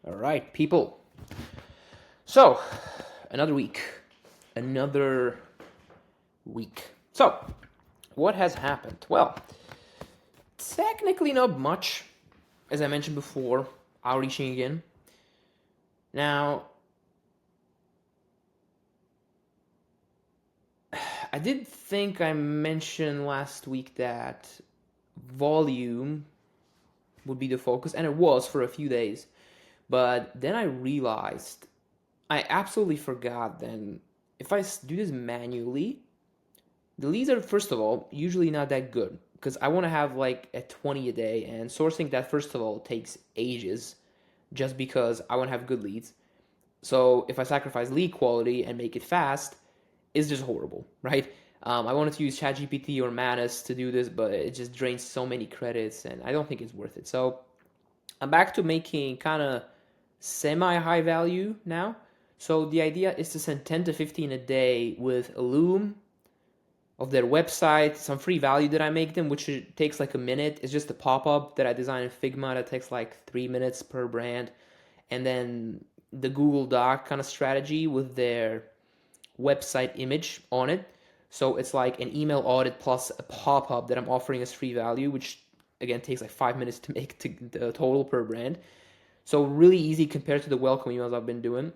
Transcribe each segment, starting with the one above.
All right, people. So, another week. Another week. So, what has happened? Well, technically not much. As I mentioned before, outreaching again. Now, I did think I mentioned last week that volume would be the focus, and it was for a few days. But then I realized I absolutely forgot then if I do this manually, the leads are, first of all, usually not that good because I want to have like a 20 a day, and sourcing that, first of all, takes ages just because I want to have good leads. So if I sacrifice lead quality and make it fast, it's just horrible, right? I wanted to use ChatGPT or Manus to do this, but it just drains so many credits, and I don't think it's worth it. So I'm back to making kind of semi high value now. So the idea is to send 10 to 15 a day with a Loom of their website, some free value that I make them, which takes like a minute. It's just a pop up that I design in Figma that takes like 3 minutes per brand. And then the Google Doc kind of strategy with their website image on it. So it's like an email audit plus a pop up that I'm offering as free value, which again takes like 5 minutes to make the total per brand. So really easy compared to the welcome emails I've been doing.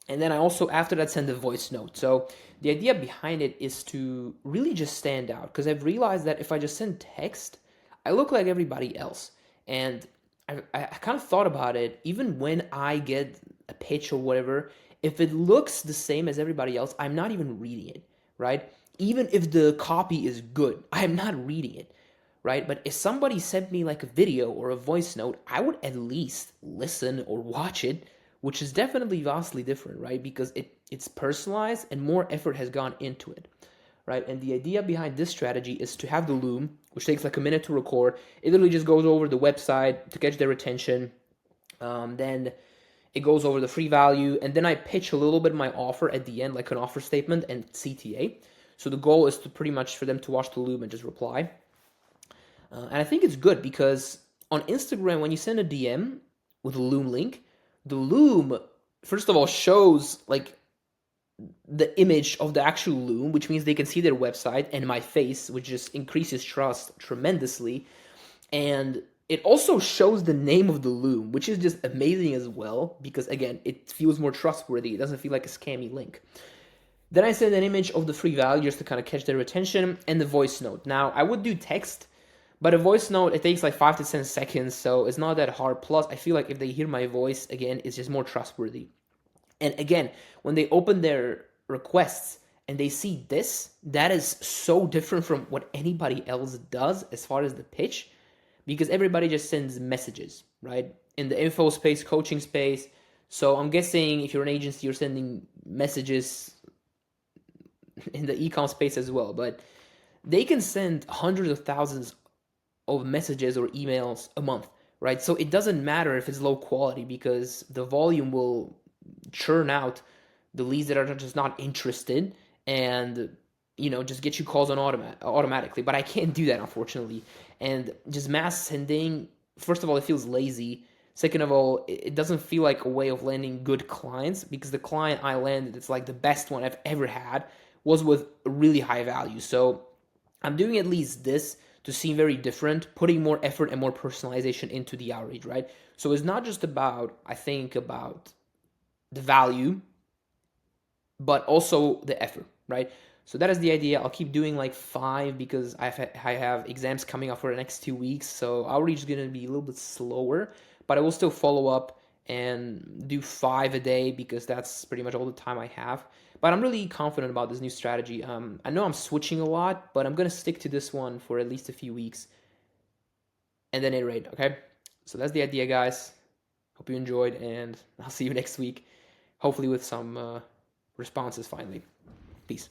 And then I also, after that, send a voice note. So the idea behind it is to really just stand out, because I've realized that if I just send text, I look like everybody else. And I kind of thought about it, even when I get a pitch or whatever, if it looks the same as everybody else, I'm not even reading it, right? Even if the copy is good, I'm not reading it, right? But if somebody sent me like a video or a voice note, I would at least listen or watch it, which is definitely vastly different, right? Because it's personalized and more effort has gone into it, right? And the idea behind this strategy is to have the Loom, which takes like a minute to record. It literally just goes over the website to catch their attention. Then it goes over the free value, and then I pitch a little bit my offer at the end, like an offer statement and CTA. So the goal is to pretty much for them to watch the Loom and just reply. And I think it's good because on Instagram, when you send a DM with a Loom link, the Loom, first of all, shows like the image of the actual Loom, which means they can see their website and my face, which just increases trust tremendously. And it also shows the name of the Loom, which is just amazing as well, because again, it feels more trustworthy. It doesn't feel like a scammy link. Then I send an image of the free value just to kind of catch their attention, and the voice note. Now, I would do text, but a voice note, it takes like 5 to 10 seconds, so it's not that hard. Plus, I feel like if they hear my voice, again, it's just more trustworthy. And again, when they open their requests and they see this, that is so different from what anybody else does as far as the pitch, because everybody just sends messages, right? In the info space, coaching space. So I'm guessing if you're an agency, you're sending messages in the ecom space as well. But they can send hundreds of thousands of messages or emails a month, right? So it doesn't matter if it's low quality because the volume will churn out the leads that are just not interested, and just get you calls on automatically. But I can't do that, unfortunately. And just mass sending, first of all, it feels lazy. Second of all, it doesn't feel like a way of landing good clients, because the client I landed, it's like the best one I've ever had, was with really high value. So I'm doing at least this to seem very different, putting more effort and more personalization into the outreach, right? So it's not just about, I think, about the value, but also the effort, right? So that is the idea. I'll keep doing like 5 because I have exams coming up for the next 2 weeks. So outreach is going to be a little bit slower, but I will still follow up and do 5 a day because that's pretty much all the time I have. But I'm really confident about this new strategy. I know I'm switching a lot, but I'm going to stick to this one for at least a few weeks and then iterate, okay? So that's the idea, guys. Hope you enjoyed, and I'll see you next week, hopefully with some responses finally. Peace.